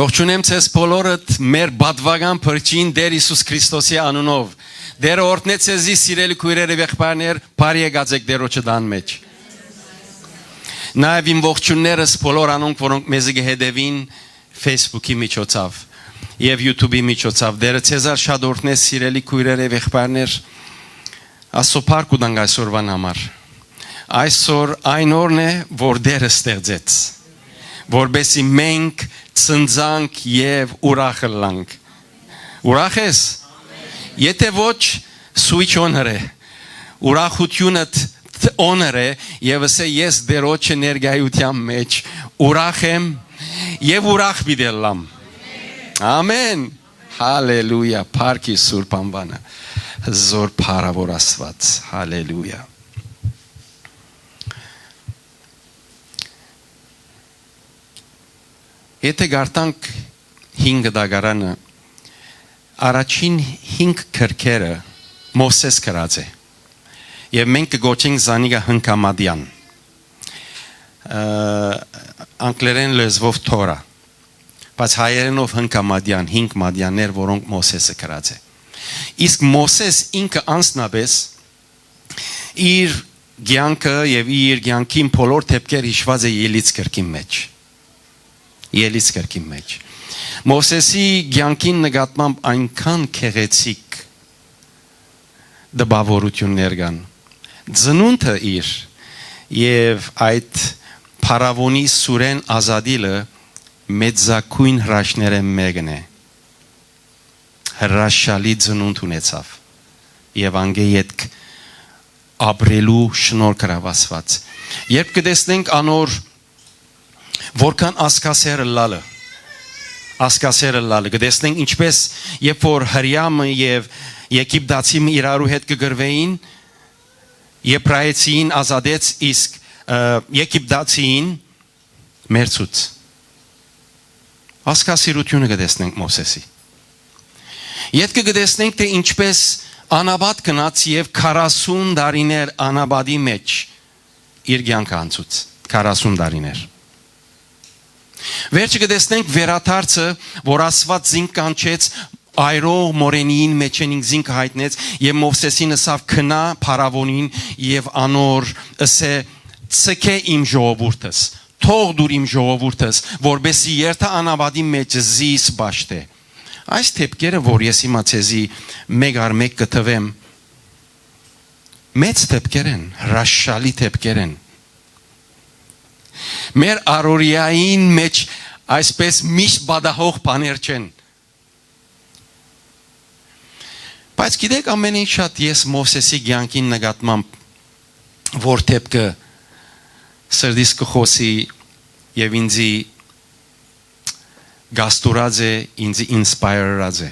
Ողջունեմ ձեզ բոլորդ մեր բադվական փրկին Տեր Հիսուս Քրիստոսի անունով։ Դեր օրհնե ձեզի սիրելի քույրեր եւ եղբայրներ, բարի եկած եք Տերոջը դան մեջ։ Նաեւ իմ ողջուններս բոլոր անոնք, որոնք մեզ գհետևին Facebook-ի միջոցով եւ YouTube-ի միջոցով։ Դերը ցեզար շատ օրհնե սիրելի քույրեր եւ եղբայրներ։ Աստծո փառք ու դանք այսօրվան համար։ Այսօր այն օրն է, որ Տերը ստեղծեց, որբեսի մենք ծնձանք եւ ուրախ լանք։ Ուրախ ես։ Եթե ոչ switch on-ը ուրախությունը on-ը եւ ասե ես դերոջ էներգիայության մեջ ուրախ եմ եւ ուրախ բիդելամ։ Ամեն։ Հալելույա։ Փառքի Սուրբ անվանը։ Զոր փառավոր Աստված։ Հալելույա։ Եթե գարտանք 5 դագարանը առաջին 5 քրքերը Մովսես գրած է եւ մենք կգոչենք զանիգա հնկամադյան անգլերեն լեզվով Թորա բայց հայերենով հնկամադյան 5 մադյաններ որոնք Մովսեսը գրած է իսկ Մովսես ինքը անձնապես իր ցանկը եւ իր ցանկին բոլոր դեպքեր հիշված է Ելից գրքի մեջ Ելից գրքի մեջ Մովսեսի ցանկին նկատմամբ այնքան քեղեցիկ դպավորություններ կան ծնունդը իր եւ այդ փարավոնի սուրեն ազադիլը մեծակույն հրաշները մեկն է հրաշալի ծնունդ ունեցավ եւ անգեյետ ապրելու շնորհ գրավասված երբ կտեսնենք անոր որքան ասկասերը լալը կտեսնենք ինչպես երբ որ հրյամը եւ եգիպտացին իրարու հետ կգրվեին եբրայեցին ազատեց իսկ եգիպտացին մերցուց ասկասիրությունը կտեսնենք Մովսեսի Ետ կտեսնենք թե ինչպես անաբադ գնաց եւ 40 տարիներ անաբադի մեջ իր կյանքը անցուց 40 տարիներ Վերջը կտեսնենք վերաթարցը, որ Աստված զինք կանչեց այրող մորենին մեջ ինք զինք հայտնեց եւ Մովսեսին ասավ քնա փարավոնին եւ անոր ասե ցկե իմ ժողովուրդս թող դուր իմ ժողովուրդս որբեսի երթա անաբադի մեջ զիս բաշտե Այս թեփքերը որ ես հիմա ցեզի մեկ առ մեկ կտվեմ մեծ թեփքեր են հրաշալի թեփքեր են Մեր առօրյային մեջ այսպես միշտ բադահող բաներ չեն Բայց գիտեք ամենին շատ ես Մովսեսի ցանկին նկատմամբ որ թեփքը սրդիս կխոսի եւ ինձի գաստուրած է ինձի ինսպայրած է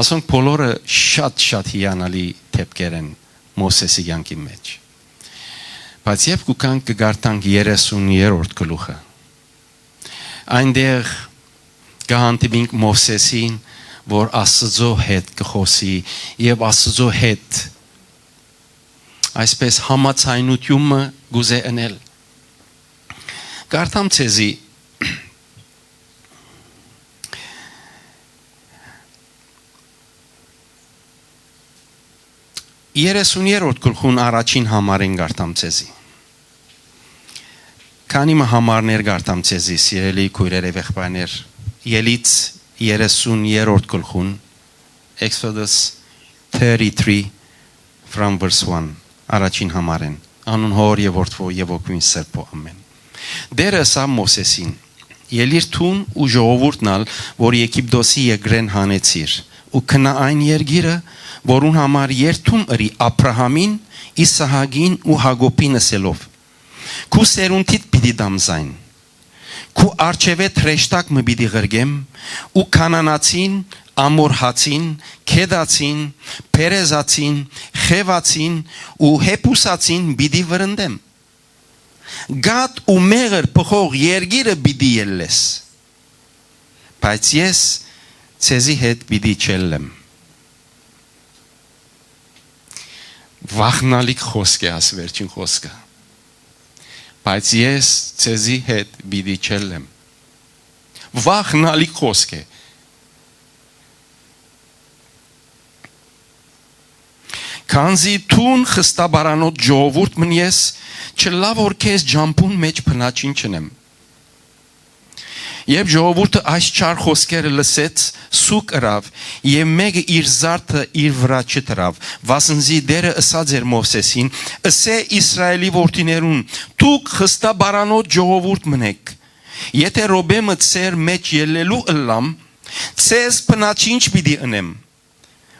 Ասոնք բոլորը շատ հիանալի թեփքեր են Մովսեսի ցանկի մեջ Բայց երբ կուքանք կգարտանք 30-րդ գլուխը այնտեղ կհանդիպենք Մովսեսին որ Աստծո հետ կխոսի եւ Աստծո հետ այսպես համացայնությունը գուզե անել Գարտամ ցեզի 30-րդ գլխուն առաջին համարեն գարտամ ցեզի Քանի համարներ գարտամ ցեզի սիրելի քույրեր եւ եղբայրներ Ելից 30-րդ գլխուն Exodus 33 from verse 1 առաջին համարեն անուն հոր եւ որդվո եւ օգին սրբո ամեն Դերը սա Մովսեսին Ելիր թուն ու ժողովուրդնալ որ Եգիպտոսի եգրեն հանեցիր ու քնա այն երգիրը որուն համար երթում ըրի Աբրահամին, Իսահակին ու Հակոբին ասելով Քու սերունդիդ պիտի դամզայն Քու արջևետ հրեշտակ մը պիտի ղրգեմ ու կանանացին, ամորհացին, քեդացին, պերեզացին, խևացին ու հեպուսացին պիտի վրընդեմ Գատ ու մեղր փոխող երգիրը պիտի ելլես Բայց ես ցեզի հետ պիտի չելեմ Վախնալիք խոսք է աս վերջին խոսքը Բայց ես ցեզի հետ պիտի չելեմ Վախնալի խոսք է։ Քանզի թուն խստաբարանոտ ժողովուրդ մնես, չլավ որ քեզ ջամփուն մեջ փնաչին չնեմ։ Եվ ժողովուրդը այս չար խոսքերը լսեց, սուկ ըրավ, եւ մեկը իր զարդը իր վրա չտրավ, վասնզի դերը ըսած էր Մովսեսին, ըսե Իսրայելի որդիներուն, դուք խստաբարանոտ ժողովուրդ մնեք, եթե ռոբեմը ծեր մեջ ելելու ըլլամ, ցեզ փնաչինչ պիտի ընեմ,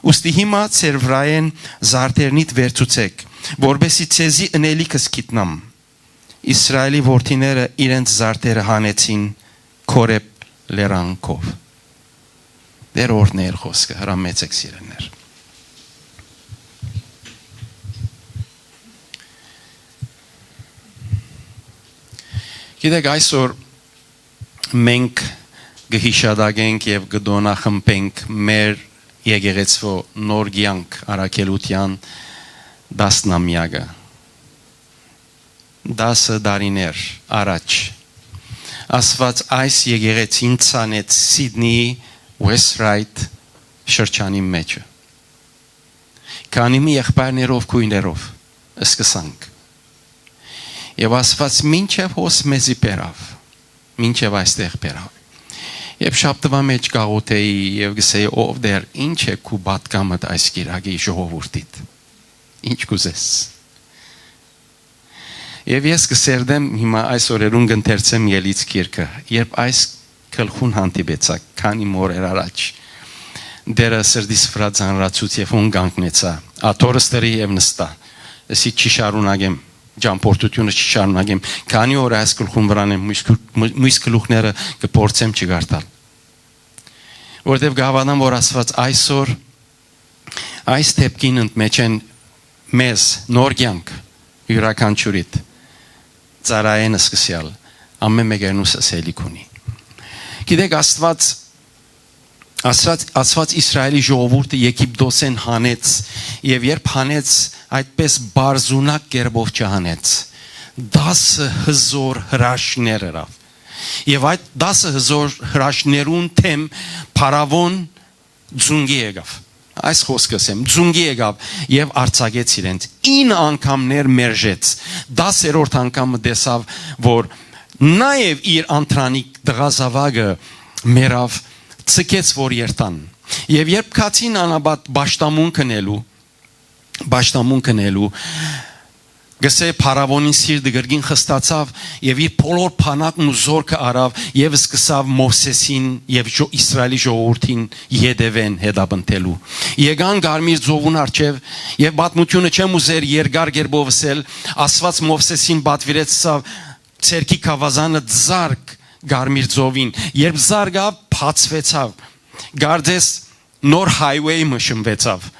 ուստի հիմա ծեր վրայեն զարդերնիդ վերցուցեք, որբեսի ցեզի ընելիքս գիտնամ։ Իսրայելի որդիները իրենց զարդերը հանեցին Քորեբ լերանքով։ Դեր օրներ խոսքը հրամեցեք սիրելներ։ Գիտեք այսօր մենք գհիշադագենք եւ գդոնախմբենք մեր եկեղեցվո նոր կյանք առաքելության 10-ամյակը 10 տարիներ առաջ Ասված այս եկեղեցին ցանեց Սիդնեի West-Ryde շրջանի մեջ։ Քանի մի եղբայրներով քույներով սկսանք։ Եվ ասված մինչև հոս մեզի բերավ, մինչև այստեղ բերավ։ Եվ շաբթվա մեջ գաղութեի եւ գսեի ով դեր ինչ է քու պատկամդ այս գիրագի ժողովուրդիդ։ Ինչ կուզես։ Եվ ես կսերդեմ հիմա այս օրերուն գընթերցեմ ելից գիրքը, երբ այս գլխուն հանդիպեցա, քանի մորեր առաջ, դերը սրդիս վրա ձանրացուց եւ հուն կանգնեցա, աթորստերի եւ նստա, ասի չի շարունակեմ, ջամփորդությունը չի շարունակեմ, քանի օր այս գլխուն վրան եմ մույս գլուխները կփորձեմ չգարտալ, որտեւ գավանամ որ ասված այսօր այս տեպքին ընդմեջ են մեզ նոր կյանք յուրաքանչյուրիդ ծարայեն սկսյալ ամեն մեկերնուս ասելիք ունի։ Գիտեք Աստված Իսրայելի ժողովուրդը Եգիպտոսեն հանեց եւ երբ հանեց այդպես բարձունակ կերպով չհանեց 10 հզոր հրաշքներ ըրավ եւ այդ 10 հզոր հրաշքներուն թեմ փարավոն ձունգի եկավ Այս խոսքս եմ ձունգի եկավ եւ արցակեց իրենց 9 անգամներ մերժեց 10-րդ անգամը տեսավ որ նաեւ իր անտրանիկ դղազավագը մերավ ցկեց որ երթան եւ երբ կացին անաբատ բաշտամուն կնելու գսե փարավոնին սիրտը գրգին խստացավ եւ իր բոլոր փանակն ու զորքը արավ եւ սկսավ Մովսեսին եւ Իսրայելի ժողովրդին յետևեն հետապնդելու եկան Գարմիր ծովուն արչեւ եւ պատմությունը չեմ ուզեր երկար գերբով ասել Աստված Մովսեսին պատվիրեցավ ցերքի կավազանը զարգ Գարմիր ծովին երբ զարգա փածվեցավ գարձես նոր հայվեյ մշմվեցավ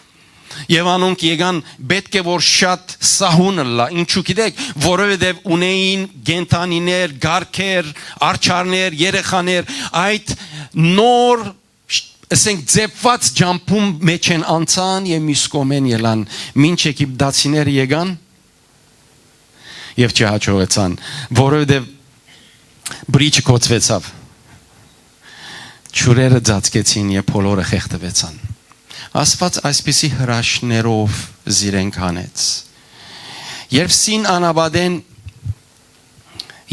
Եվ անոնք եկան պետք է որ շատ սահուն լա ինչու գիտեք որովհետև ունեին գենտանիներ գարքեր արչարներ երեխաներ այդ նոր ասենք ձևված ջամփում մեջ են անցան եւ միսկոմեն ելան մինչ եգիպտացիները եկան եւ չհաջողեցան որովհետև բրիջը կոծվեցավ ճուրերը ծածկեցին եւ բոլորը խեղդվեցան Աստված այսպիսի հրաշքներով զիրենք հանեց Երբ սին անաբադեն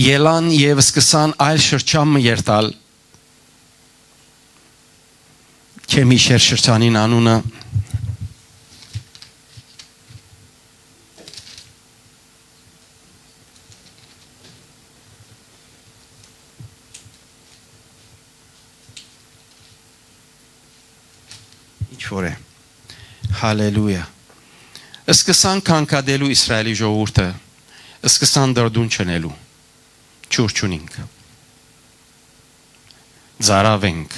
ելան եւ սկսան այլ շրջանը երթալ Քեմիշեր շրջանին անունը Ինչ-որ է Հալելույա Սկսան կանկադելու Իսրայելի ժողովուրդը Սկսան դրդուն չնելու Չուրչունինք Ձարավենք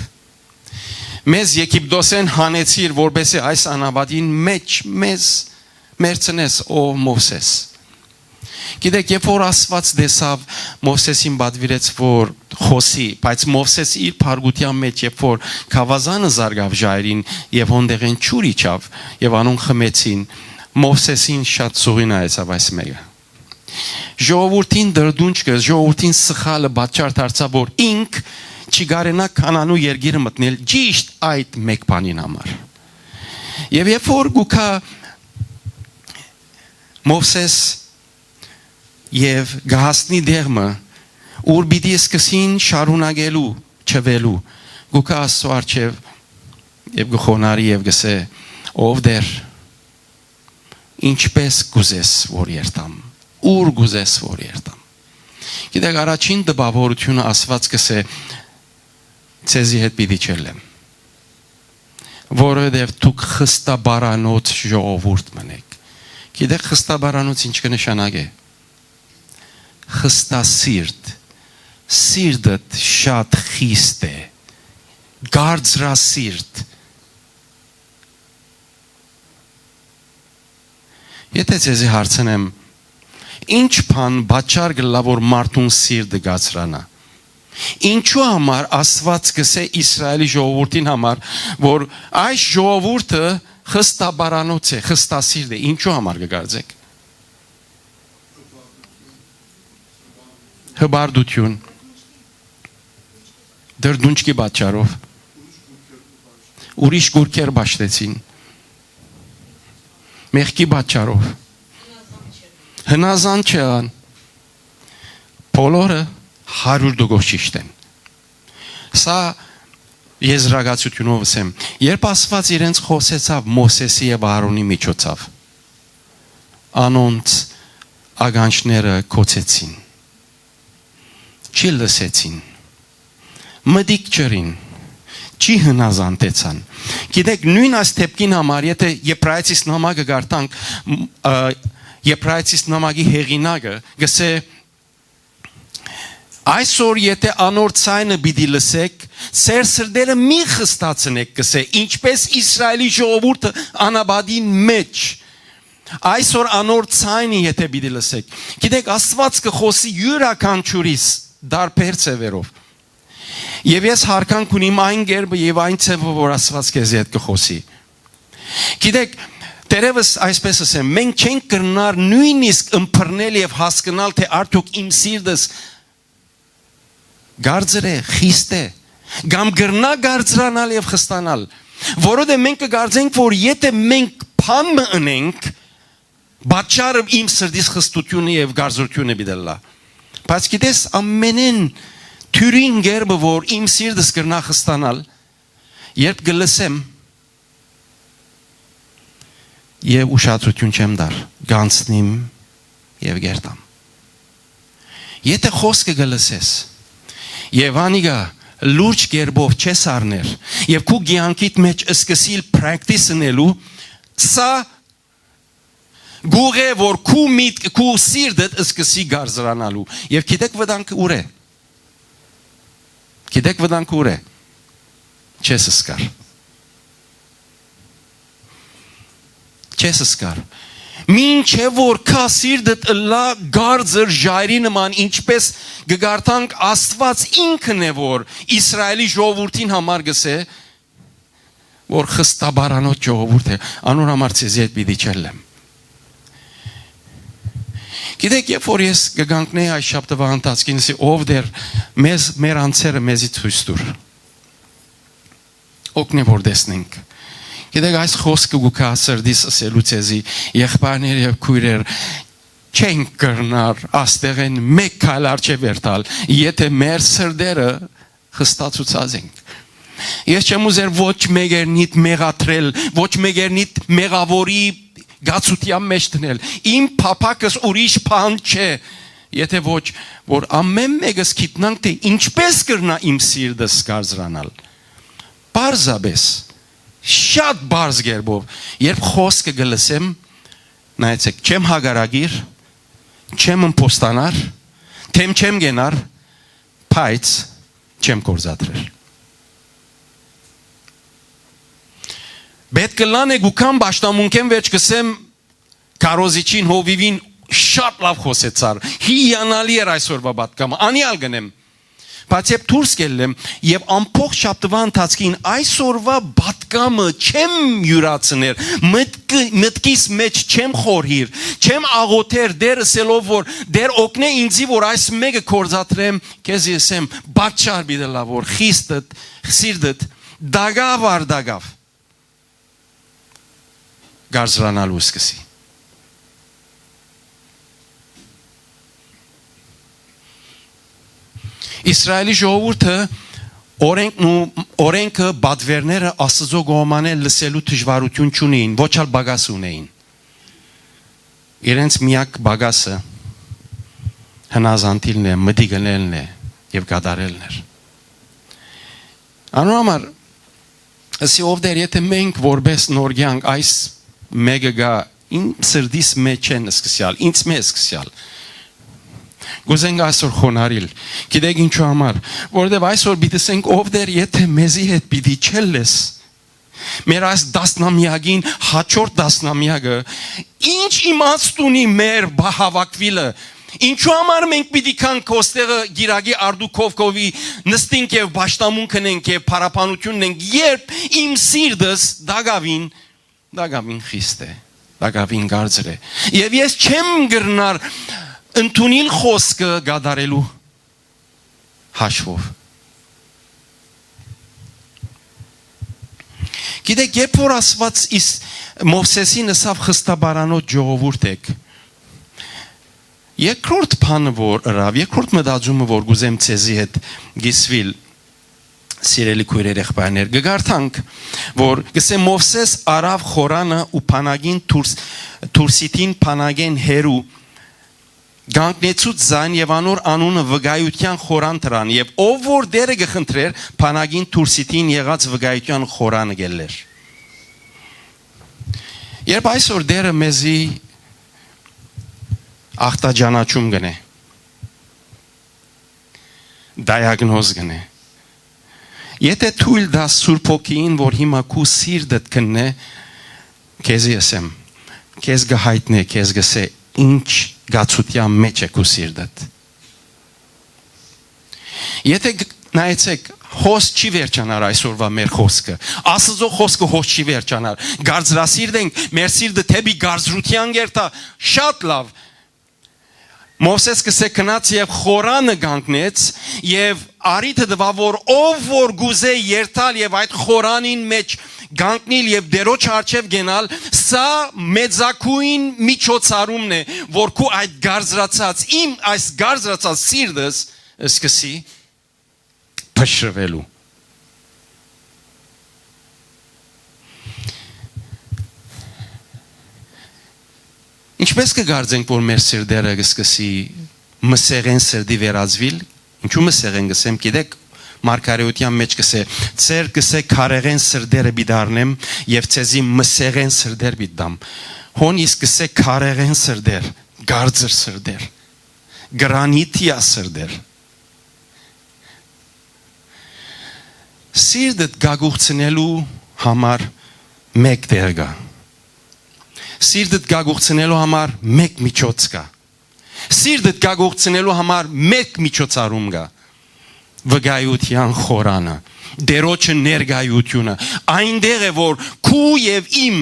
Մեզ Եգիպտոսեն հանեցիր որբեսի այս անաբադին մեջ մեզ մերցնես ո Մովսես Գիտեք, երբ որ Աստված տեսավ Մովսեսին պատվիրեց որ խոսի, բայց Մովսես իր փարգության մեջ երբ որ կավազանը զարգավ ժայրին եւ հոնդեղեն ճուր իջավ եւ անոնք խմեցին, Մովսեսին շատ զուգին այցավ այս մեկը։ Ժողովրդին դրդունչը, ժողովրդին սխալը պատճառ դարձավ որ ինք չի գարենա Կանանու երկիրը մտնել ճիշտ այդ մեկ բանին համար։ Եվ երբ որ գուքա Մովսես եւ գահասնի դերմը ուր պիտի սկսին շարունակելու չվելու գուքա Աստծո առջև եւ գխոնարի եւ գսե ով դեր ինչպես գուզես որ երթամ ուր գուզես որ երթամ գիտեք առաջին դպավորությունը Աստված գսե ցեզի հետ պիտի չելեմ որովհետև դուք խստաբարանոց ժողովուրդ մնեք գիտեք խստաբարանոց ինչ կնշանակե խստասիրտ սիրտդ շատ խիստ է գարձրասիրտ Եթե ձեզի հարցնեմ ինչ բան բաճար գլա որ մարդուն սիրտը գացրանա Ինչու համար Աստված գսե Իսրայելի ժողովրդին համար որ այս ժողովուրդը խստաբարանոց է խստասիրտ է ինչու համար կգարձեք Հբարդություն դրդունչքի բաճարով ուրիշ գուրքեր բաշտեցին Մեղքի բաճարով հնազանդ չեղան բոլորը 100% ճիշտ են Սա եզրակացությունով ասեմ երբ Աստված իրենց խոսեցավ Մովսեսի եւ Ահարոնի միջոցով անոնց ագանչները կոչեցին չի լսեցին մտիկ չրին չի հնազանդեցան Գիտեք նույն այս դեպքին համար եթե Եբրայեցիս նամակը գարտանք Եբրայեցիս նամակի հեղինակը գսե Այսօր եթե անոր ցայնը պիտի լսեք ծեր սրտերը մի խստացնեք գսե ինչպես Իսրայելի ժողովուրդը անաբադին մեջ Այսօր անոր ցայնը եթե պիտի լսեք Գիտեք Աստված կխոսի յուրաքանչյուրիս դարբեր ծևերով Եվ ես հարկանք ունիմ այն գերբը եւ այն ցևը որ Աստված քեզի հետ կխոսի Գիտեք Տերևս այսպես ասեմ մենք չենք կրնար նույնիսկ ըմբռնել եւ հասկանալ թե արդյոք իմ սիրտս գարձր է խիստ է կամ գրնա գարձրանալ եւ խստանալ որովհետեւ մենք կգարձենք որ եթե մենք փամը ունենք բաճարը իմ սրտիս խստությունը եւ գարձությունը բիդելա բայց գիտես ամենեն Թյուրին գերբը որ իմ սիրտս կրնա խստանալ երբ գլսեմ եւ ուշադրություն չեմ դար գանցնիմ եւ գերտամ Եթե խոսքը գլսես եւ անիգա լուրջ գերբով չես առներ եւ քու գյանքիդ մեջ սկսիլ պրակտիսնելու սա գուղե որ քու միտք քու սիրտդ սկսի գարձրանալու եւ գիտեք վտանգը ուր է Գիտեք վտանգը ուր է չես սկար Չես սկար Մինչև որ քա սիրտդ լա գարձր ժայրի նման ինչպես գգարտանք Աստված ինքն է որ Իսրայելի ժողովրդին համար գսե որ խստաբարանոց ժողովուրդ է անոր համար ցեզի հետ պիտի չելեմ Գիտեք երբ որ ես գգանքնեի այս շաբթվա ընթացքին ասի ով դեր մեր անձերը մեզի ցույց տուր օգնե որ տեսնենք Գիտեք այս խոսքը գուքա սրդիս ասելու ցեզի եղբայրներ եւ քույրեր չեն կրնար աստեղեն մեկ քայլ արժե վերտալ եթե մեր սրդերը խստացուցած ենք Ես չեմ ուզեր ոչ մեկերնիդ մեղատրել ոչ մեկերնիդ մեղավորի Գացության մեջ դնել իմ փափակս ուրիշ բան չէ եթե ոչ որ ամեն մեկս գիտնանք թե ինչպես կրնա իմ սիրտս գարձրանալ Պարզաբես շատ բարձ գերբով երբ խոսքը գլսեմ նայեցեք չեմ հագարագիր չեմ ըմպոստանար թեմ չեմ գենար բայց չեմ կորզատրել Պետք է լան եք ու կամ բաշտամունքեմ վերջ կսեմ կարոզիչին հովիվին շատ լավ խոսեցար, հիանալի էր այսօրվա բատկամը, անիալ գնեմ, բայց եբ թուրս կելեմ և ամփող շաբթվա ընթացքին այսօրվա բատկամը կամը չեմ յուրացներ, մտքիս մեջ չեմ խորհիր, չեմ աղոթեր դեր ասելով որ դեր օգնե ինձի որ այս մեկը կորզատրեմ, քեզ եսեմ բաչար բիդելա որ խիստդ, սիրտդ դագավ գարզրանալու սկսի։ Իսրայելի ժողովուրդը օրենքը բադվերները Աստծո կողմանել լսելու դժվարություն չունեին, ոչ էլ բագաս ունեին։ Իրենց միակ բագասը հնազանդիլն է, մտիգնելն է եւ կատարելն էր։ Անորոմար ասի ով դեր եթե մենք որպես նոր կյանք այս մեկը գա իմ սրտիս մեջ են սկսյալ, ինձ մեզ սկսյալ Գուզենք այսօր խոնարիլ, գիտեք ինչու համար, որովհետև այսօր պիտեսենք ով դեր եթե մեզի հետ պիտի չելես, մեր այս դասնամյակին հաջորդ դասնամյակը ինչ իմաստ ունի մեր հավաքվելը, ինչու համար մենք պիտի կանք ոստեղը գիրագի արդուքովկովի նստինք եւ պաշտամունք ունենք եւ փարապանություն ունենք, երբ իմ սիրտս դագավին խիստ է, դագավին գարձր է, եւ ես չեմ գրնար ընդունիլ խոսքը գադարելու հաշվով։ Գիտեք, երբ որ ասված Մովսեսին ասավ խստաբարանոտ ժողովուրդ եք, երկրորդ բանը որ ըրավ, երկրորդ մտածումը որ գուզեմ ցեզի հետ գիսվիլ սիրելի քույրեր եղբայրներ, գգարթանք, որ գսե Մովսես արավ խորանը ու փանագին թուրսիտին փանագեն հերու Գանկնեցուց զայն եւ անոր անունը վգայության խորան տրան եւ ով որ դերը գխնդրեր փանագին թուրսիտին եղած վգայության խորանը գելեր Երբ այսօր դերը մեզի ախտաջանաչում գնե դայագնոզ գնե Եթե թույլ դաս Սուրբ Հոգին որ հիմա քու սիրտդ կնե քեզի ասեմ քեզ գահայտնե քեզ գսե ինչ գացության մեջ է քու սիրտդ Եթե նայեցեք հոս չի վերջանար այսօրվա մեր խոսքը Աստծո խոսքը հոս չի վերջանար գարձրասիրտ ենք մեր սիրտը թեպի գարձրության գերտա շատ լավ Մովսես կսե կնաց եւ խորանը գանկնեց եւ արիթը դվա որ ով որ գուզե երթալ եւ այդ խորանին մեջ գանկնիլ եւ դերոջ արչեւ գենալ սա մեծակույն միջոցառումն է որ քու այդ գարձրացած իմ այս գարձրացած սիրտս սկսի փշրվելու Ինչպես կգարձենք որ մեր սիրտերը կսկսի մսեղեն սրտի վերածվիլ ինչու մսեղեն գսեմ գիտեք Մարգարեության մեջ կսե ծեր կսե քարեղեն սրտերը բիդարնեմ եւ ցեզի մսեղեն սրտեր բիդամ հոն իսկ կսե քարեղեն սրտեր գարձր սրտեր գրանիտիա սրտեր Սիրտդ գագուղցնելու համար մեկ դեր կա Սիրտդ գագուղցնելու համար մեկ միջոց կա Սիրտդ գագուղցնելու համար մեկ միջոցառում կա վգայության խորանը դերոջը ներգայությունը այնտեղ է որ քու եւ իմ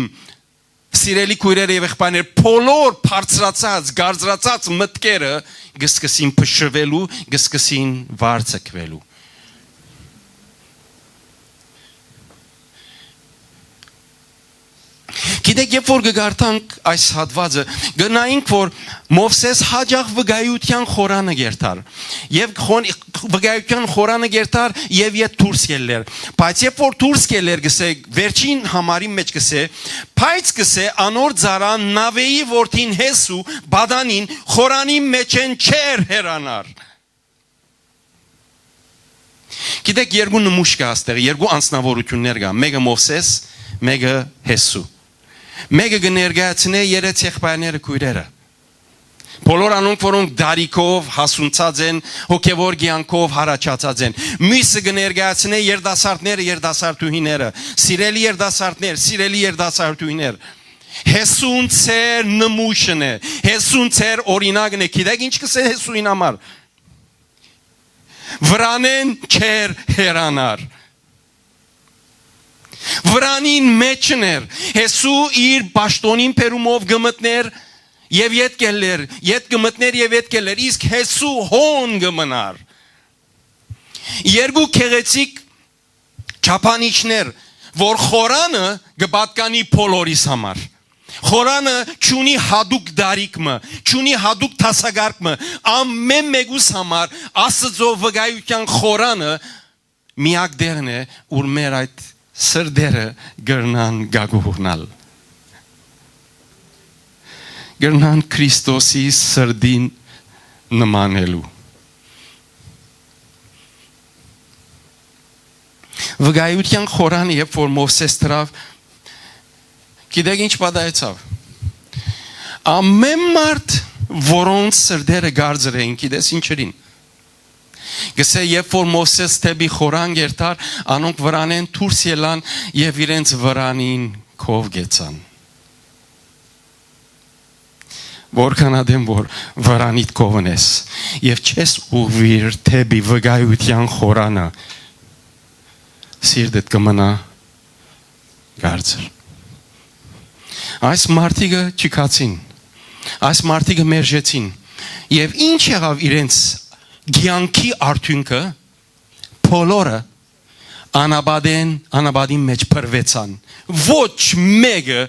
սիրելի քույրեր եւ եղբայրներ բոլոր բարձրացած գարձրացած մտքերը գսկսին փշրվելու գսկսին վարձակվելու Գիտեք, երբ որ գգարտանք այս հատվածը, գնայինք, որ Մովսես հաջող վգայության խորանը գերտար, և վգայության խորանը գերտար և ետ դուրս ելներ, բայց երբ որ դուրս ելներ գսե, վերջին համարի մեջ գսե, բայց գսե անոր ձարան նավեի որդին հեսու բադանին խորանի մեջ են չեր հերանար Գիտեք, երկու նմուշ կա աստեղ, երկու անձնավորություններ կա, մեկը Մովսես, մեկը հեսու Մեկը կներկայացնե երեք եղբայրները քույրերը Բոլոր անոնք որոնք դարիքով հասունցած են հոգևոր կյանքով հարաճած են Մյուսը կներկայացնե երդասարտները երդասարտուհիները սիրելի երդասարտներ սիրելի երդասարտուհիներ Հեսուն ծեր նմուշն է Հեսուն ծեր օրինակն է Գիտեք ինչ կսե հեսուին համար Վրանեն չեր հերանար վրանին մեջներ Հեսու իր պաշտոնին պերումով գմտներ եւ ետ գմտներ եւ ետ կելեր իսկ Հեսու հոն գմնար երկու քեղեցիկ չափանիշներ որ խորանը գբատկանի բոլորիս համար Խորանը չունի հադուկ դարիքմը, չունի հադուկ տասագարկմը, ամեն մեկուս համար Աստծո վկայության խորանը միակ դերն է, ուր մեր այդ սրդերը գրնան գագուհնալ։ Գրնան Քրիստոսի սրդին նմանելու։ Վկայության խորանը երբ որ Մովսես դրավ Գիտեք ինչ պատահեցավ Ամեն մարդ որոնց սրդերը գարձր էին գիտես ինչերին Գսե երբ որ Մովսես թեպի խորան գերտար անոնք վրանեն դուրս ելան եւ իրենց վրանին քով գեցան Որքան ադեմ որ վրանիդ կովնես եւ չես ուղվիր թեպի վկայության խորանը Սիրտդ կմնա գարձր Այս մարդիկը չկացին, այս մարդիկը մերժեցին և ինչ եղավ իրենց գյանքի արդյունքը, բոլորը անաբադին մեջ պրվեցան, ոչ մեկը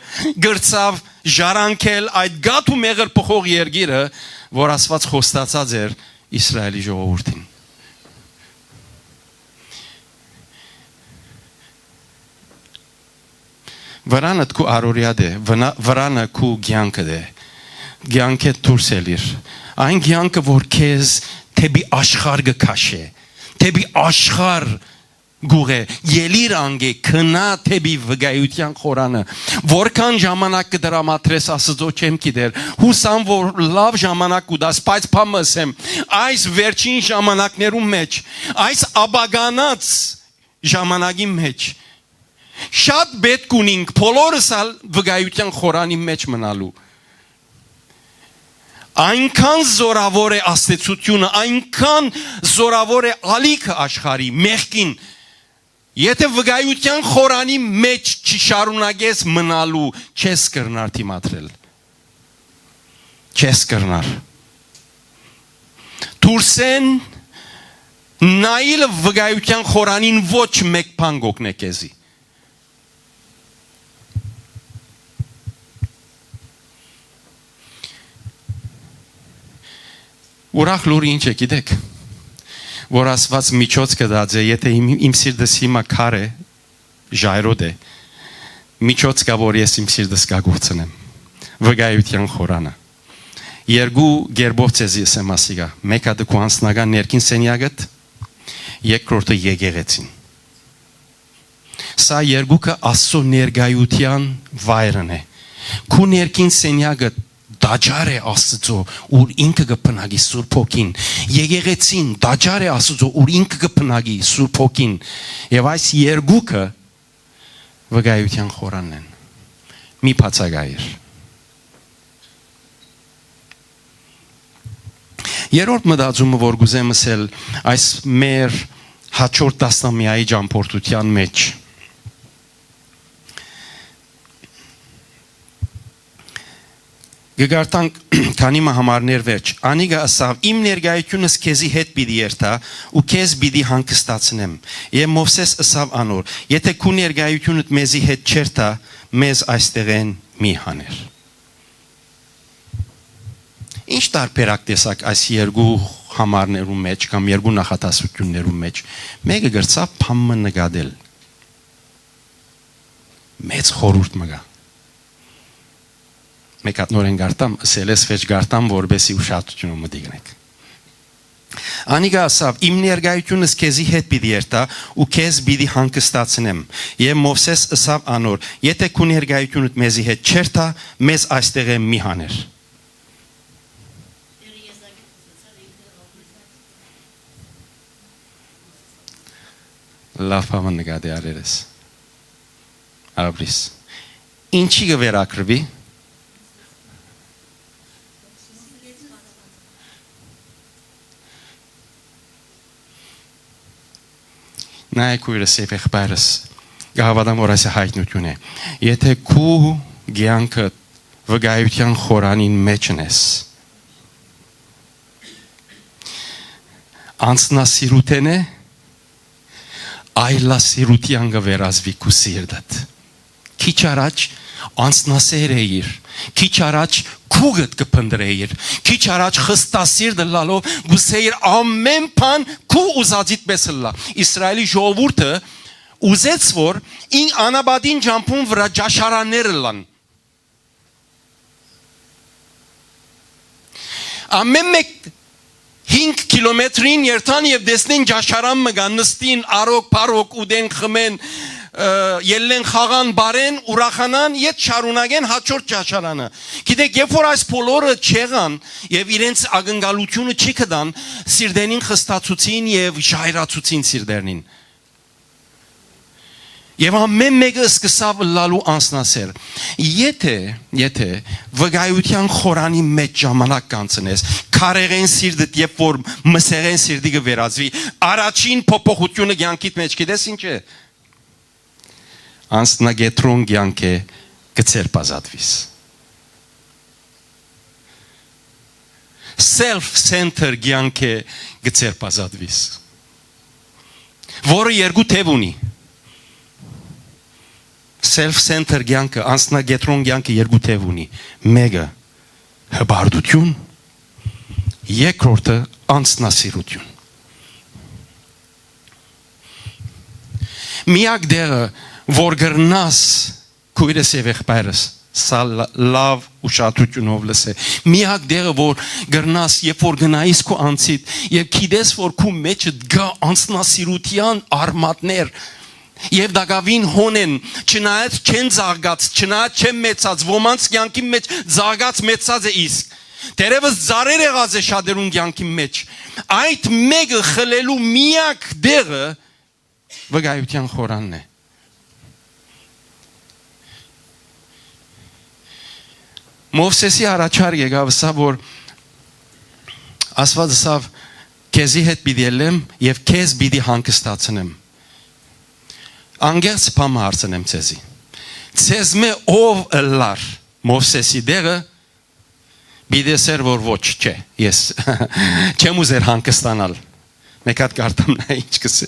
գրծավ ժարանքել այդ գատ ու մեղր պխող երգիրը, որ ասված խոստացած էր Իսրայելի ժողովուրդին։ Վրանդ քու արորիադ է, վրանը քու գյանքդ է, գյանքդ դուրս ելիր, այն գյանքը, որ քեզ թեպի աշխարհ գքաշե, թեպի աշխարհ գուղե, ելիր անգե, քնա թեպի վկայության խորանը, որքան ժամանակ կդրամատրես Աստծո չեմ գիտեր, հուսամ որ լավ ժամանակ կուտաս, բայց փամս եմ, այս վերջին ժամանակներում մեջ, այս աբագանած ժամանակի մեջ Շատ պետք ունենք բոլորս վկայության խորանի մեջ մնալու Այնքան զորավոր է աստեցությունը, այնքան զորավոր է ալիքը աշխարհի մեղքին Եթե վկայության խորանի մեջ չշարունակես մնալու չես կրնար դիմադրել Չես կրնար Դուրսեն նայել վկայության խորանին ոչ մեկ բան գօգնե քեզի Ուրախ լուրը ինչ է գիտեք որ ասված միջոց կդած է եթե իմ սիրտս հիմա քար է ժայռոտ է միջոց կա որ ես իմ սիրտս կագործնեմ վկայության խորանը երկու գերբով ցեզի եմ ասիգա մեկը դու անձնական ներքին սենյակդ երկրորդը եկեղեցին Սա երկուքը Աստծո ներկայության վայրն է քու ներքին սենյակը Դաջար է Աստծո, ուր ինքը կփնագի Սուրբ Հոգին, եկեղեցին դաջար է Աստծո, ուր ինքը կփնագի Սուրբ Հոգին, եւ այս երկուքը վկայության խորանն են։ Մի բացակայիր։ Երրորդ մտածումը, որ գուզեմ ասել, այս մեր հաջորդ տասնամյակի ճամփորդության մեջ Գգարտանք քանի համարներ վերջ Անիգա ասավ իմ ներկայությունս քեզի հետ պիտի երթա ու քեզ պիտի հանգստացնեմ եւ Մովսես ասավ անոր եթե քու ներկայությունդ մեզի հետ չերթա մեզ այստեղեն մի հաներ Ինչ տարբերակ տեսակ այս երկու համարներում մեջ կամ երկու նախատասություններում մեջ մեկը գրծավ փամը նկատել մեծ խորհուրդ մգա Մեկ հատ նորեն գարտամ, ասելես վեճ գարտամ, որբեսի ուշադրությունը մտիգնեք։ Անիգա ասավ, իմ ներկայությունս քեզի հետ պիտի երթա ու քեզ պիտի հանգստացնեմ։ Եվ Մովսես ասավ անոր, եթե քու ներկայությունդ մեզի հետ չերթա, մեզ այստեղ մի հաներ։ Լավ բան նկատի արերես։ Արաբրիս։ Ինչի կվերակրվի։ Նայեք ուրս եւ եղբայրս Գավադամ որ այս հայտնություն է։ Եթե քու գյանքը վկայության խորանին մեջն ես, անցնասիրութեն է, այլասիրության գվերազվի քու սիրտդ։ Քիչ առաջ անցնասեր էիր, քիչ առաջ քուգդ կփնդրեիր, քիչ առաջ խստասիր դլալով գուսեիր ամեն բան քու ուզածիդ պես լա։ Իսրայելի ժողովուրդը ուզեց որ ին անաբադին ջամփուն վրա ջաշարաններ լան։ Ամեն մեկ 5 կիլոմետրին երթան եւ դեսնեն ջաշարան մգան նստին արոք բարոք ուդեն խմեն ելեն խաղան բարեն ուրախանան իդ շարունակեն հաջորդ ջաշարանը գիտեք երբ որ այս բոլորը չեղան եւ իրենց ակնկալությունը չի կդան սիրտերին խստացուցին եւ ժայռացուցին սիրտերին Եվ ամեն մեկը սկսավ լալու անցնասեր։ Եթե վկայության խորանի մեջ ժամանակ կանցնես, քարեղեն սիրտդ երբ որ մսեղեն սիրտի կվերածվի, առաջին փոփոխությունը կյանքիդ մեջ գիտես ինչ է։ Անցնագետրոն կյանք է կցերպազատվիս։ Self-center կյանք է կցերպազատվիս։ Որը երկու թև ունի։ Self-center կյանքը, անցնագետրոն կյանքը երկու թև ունի։ Մեկը հբարդություն, երկրորդը անցնասիրություն։ Միակ դերը, որ գրնաս քույրս եւ եղբայրս, սա լավ ուշադրությունով լսե։ Միակ դերը, որ գրնաս, երբ որ գնայիս քո անցիդ եւ գիտես որ քո մեջը գա անցնասիրության արմատներ Եվ դակավին հոնեն, չնայած չեն զարգաց, չնայած չեն մեծած, ոմանց կյանքի մեջ զարգաց մեծած է իսկ։ Դերևս զարեր եղած է շատերուն կյանքի մեջ։ Այդ մեկը խլելու միակ դերը վկայության խորանն է։ Մովսեսի առաջար եկավ սա որ Աստված ասավ քեզի հետ պիտի ելեմ եւ քեզ պիտի հանգստացնեմ։ Անգերս պամ հարցնեմ ցեզի։ Ցեզ մե ով լար Մովսեսի դերը բիդեսեր որ ոչ չէ։ Ես չեմ ուզեր հանգստանալ։ Մեկ հատ կարդամ նա ինչ կսե։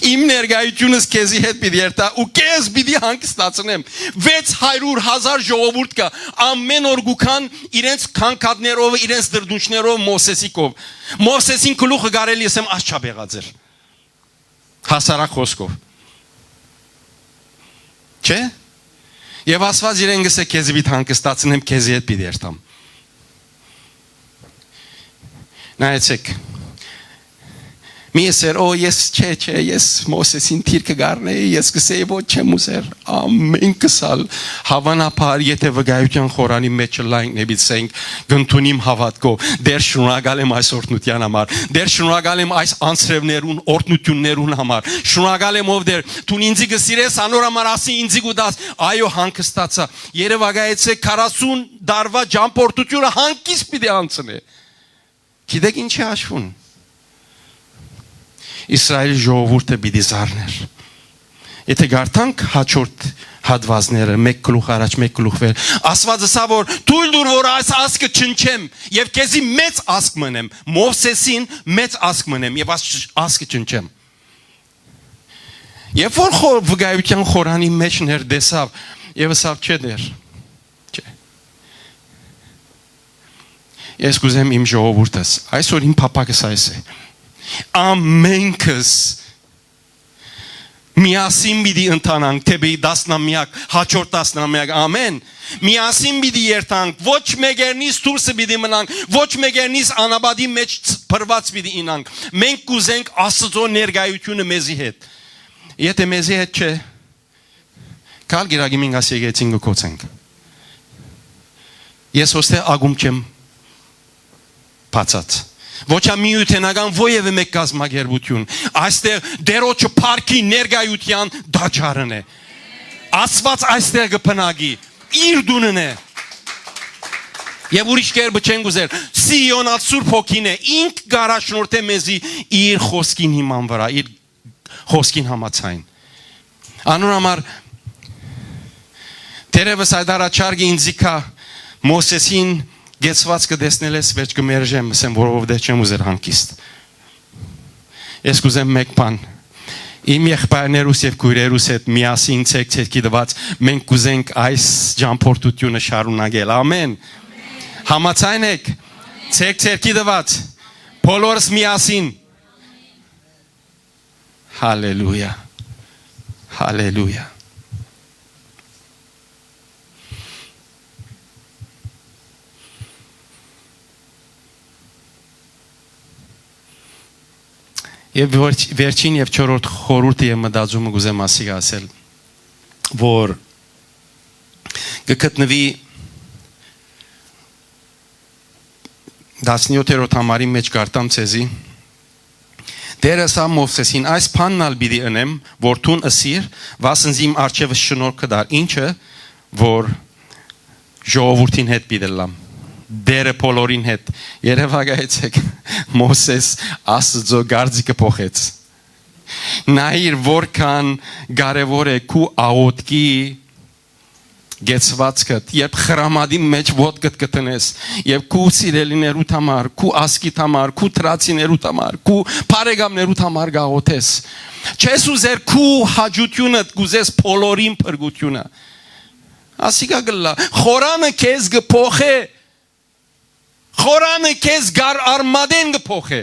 Իմ ներկայությունս քեզի հետ պիտի երթա ու քեզ պիտի հանգստացնեմ։ 600,000 ժողովուրդ կա ամեն օր գուքան իրենց քանքատներով, իրենց դրդունչներով Մովսեսի կով։ Մովսեսին գլուխը գարելի եմ աշխա բեղած էր։ Հասարակ խոսքով։ Չէ։ Եվ ասված իրեն գսե քեզի պիտի հանգստացնեմ, քեզի հետ պիտի երթամ։ Նայեցեք։ Մի ասեր, ես չէ, ես Մովսեսին թիրքը գարնեի, ես գսեի ոչ չեմ ուզեր, ամեն կսալ, հավանաբար, եթե վկայության խորանի մեջ լայն նեբիցենք, գնտունիմ հավատքով, դեր շնորհակալ եմ այս օրհնության համար, դեր շնորհակալ եմ այս անձրևներուն, օրհնություններուն համար, շնորհակալ եմ ով դեր, դու ինձ գսիրես, անոր համար ասի ինձ գուտաս, այո հանգստացա, երևակայեցեք 40 դարվա ճամփորդությունը հանգիստ պիտի անցնե։ Գիտեք ինչ է հաշվում։ Իսրայելի ժողովուրդը պիտի զարներ։ Եթե գարտանք հաջորդ հատվածները մեկ գլուխ առաջ մեկ գլուխ վեր, Աստված ասա որ թույլ տուր որ այս ասկը չնչեմ եւ քեզի մեծ ասկ մնեմ, Մովսեսին մեծ ասկ մնեմ եւ ասկը չնչեմ։ Երբ որ վկայության խորանի մեջ ներդեսավ եւ ասավ չէ դեր։ Չէ։ Ես կուզեմ իմ ժողովուրդս, այսօր իմ փապակս այս է։ Ամենքս միասին պիտի ընթանանք թեպեի դասնամյակ, հաջորդ դասնամյակ, ամեն։ Միասին պիտի երթանք, ոչ մեկերնից դուրսը պիտի մնանք, ոչ մեկերնից անաբադի մեջ փրված պիտի ինանք։ Մենք կուզենք Աստծո ներկայությունը մեզի հետ։ Եթե մեզի հետ չէ, կալ գիրագի մենք ասիգեցին գկոցենք։ Ես ոստե ագում չեմ բացած։ Ոչ ամիութենական ովևէ մեկ կազմակերպություն, այստեղ դերոջը парքի ներկայության դաջարն է։ Աստված այստեղ կփնագի, իր դունն է։ Եվ ուրիշ կերպ չեն գուզեր, Սիոնալ Սուրբ Հոգին է, ինք գարաշնորհ է մեզի իր խոսքին հիման վրա, իր խոսքին համաձայն։ Անոր համար Տերևս այդ առաջարկը ինձ կա Մոսեսին գեցված կդեսնելես վերջ կմերժեմ, ասեմ որովհետև չեմ ուզեր հանգիստ։ Ես կուզեմ մեկ բան։ Իմ եղբայրներուս եւ քույրերուս հետ միասին ցերքի դված մենք կուզենք այս ճամփորդությունը շարունակել։ Ամեն։ Համաձայն եք։ Ցերքի դված բոլորս միասին։ Հալելույա։ Հալելույա։ Եվ վերջին եւ չորրորդ խորհուրդը եւ մտածումը գուզեմ ասիգ ասել, որ կգտնվի 17-րդ համարի մեջ կարտամ ցեզի Տերը սա Մովսեսին այս բանն ալ պիտի ընեմ, որ տուն ասիր, վասնզի իմ արջևս շնորհքը դար, ինչը որ ժողովրդին հետ պիտի լամ Դերը բոլորին հետ երևակայեցեք Մոսես Աստծո գարձիկը փոխեց Նայիր որքան կարևոր է քու աղոթքի գեցվածքը երբ խրամադի մեջ ոտքդ կտնես եւ քու սիրելիներուդ համար քու ասկիդ համար քու տրացիներուդ համար քու բարեկամներուդ համար գաղոթես չես ուզեր քու հաջությունդ գուզես բոլորին փրկությունը ասիկա գլա խորանը քեզ գփոխե Խորանը քեզ գար արմադեն գփոխե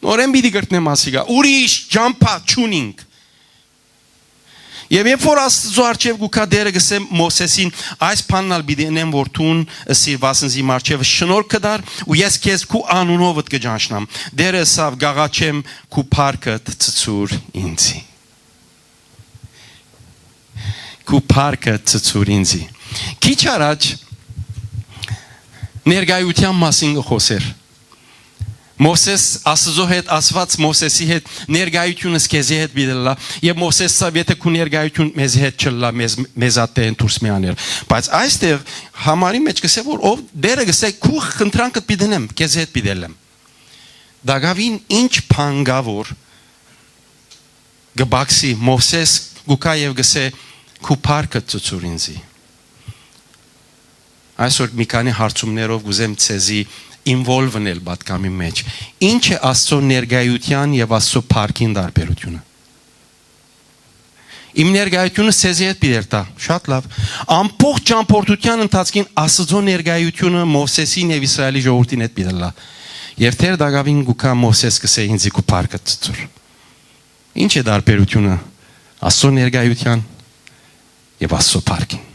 Նորեն պիտի գրտնեմ ասիգա ուրիշ ջամփա չունինք Եվ երբ որ Աստծո արչև գուքա դերը գսե Մոսեսին այս բաննալ պիտի ընեմ որ տուն ասի վասնզի մարչևը շնորհքը դար ու ես քեզ քու անունովդ կճանչնամ դերը սավ գաղաչեմ քու փառքդ ծծուր ինձի Քու փառքդ ծծուր ինձի Քիչ առաջ Ներգայության մասին խոսեր Մովսես Աստծո հետ ասված Մովսեսի հետ ներգայությունս քեզի հետ բիդելա եւ Մովսես սա եթե քու ներգայություն մեզ հետ չլա մեզ ատեն դուրս միաներ բայց այստեղ համարի մեջ կսե որ ով դերը գսե քու խնդրանքդ բիդենեմ քեզի հետ բիդելեմ Դագավին ինչ փանգավոր գբաքսի Մովսես գուկա եւ գսե քու փառքը ծծուր ինձի Այսօր մի քանի հարցումներով գուզեմ ցեզի ինվոլվնել պատկամի մեջ Ինչ է Աստծո ներգայության եւ Աստծո փառքին տարբերությունը Իմ ներգայությունը ցեզի հետ պիտի շատ լավ ամբողջ ճամփորդության ընթացքին Աստծո ներգայությունը Մովսեսին եւ Իսրայելի ժողովրդին հետ պիտի լա Եվ թեր դագավին գուքա Մովսես կսե ինձի քու փառքը ծծուր Ինչ է տարբերությունը Աստծո ներգայության եւ Աստծո փառքին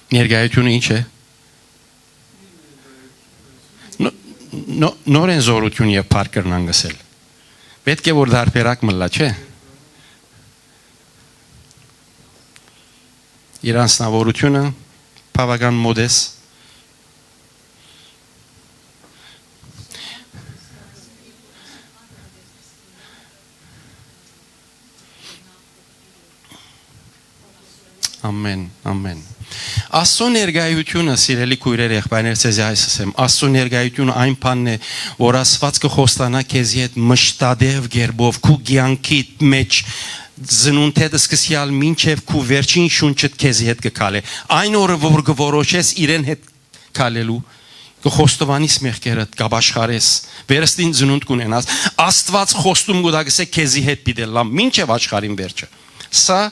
Ներգայությունը ինչ է Նորեն զորություն եւ փառքն անգսել Պետք է որ դարբերակ մլա չէ Իրանցնավորությունը բավական մոդես Ամեն ամեն Աստծո ներգայությունը սիրելի քույրեր եղբայրներ ցեզի այս ասեմ Աստծո ներգայությունը այն բանն է որ Աստված կխոստանա քեզի հետ մշտադև գերբով քու կյանքի մեջ զնունթեդ սկսյալ մինչև քու վերջին շունչդ քեզի հետ կքալե այն օրը որ գորոշես իրեն հետ քալելու կխոստովանիս մեղքերդ կաշխարես վերստին զնունդ կունենաս Աստված խոստում գուտագսե քեզի հետ պիտի լա մինչև աշխարհին վերջը Սա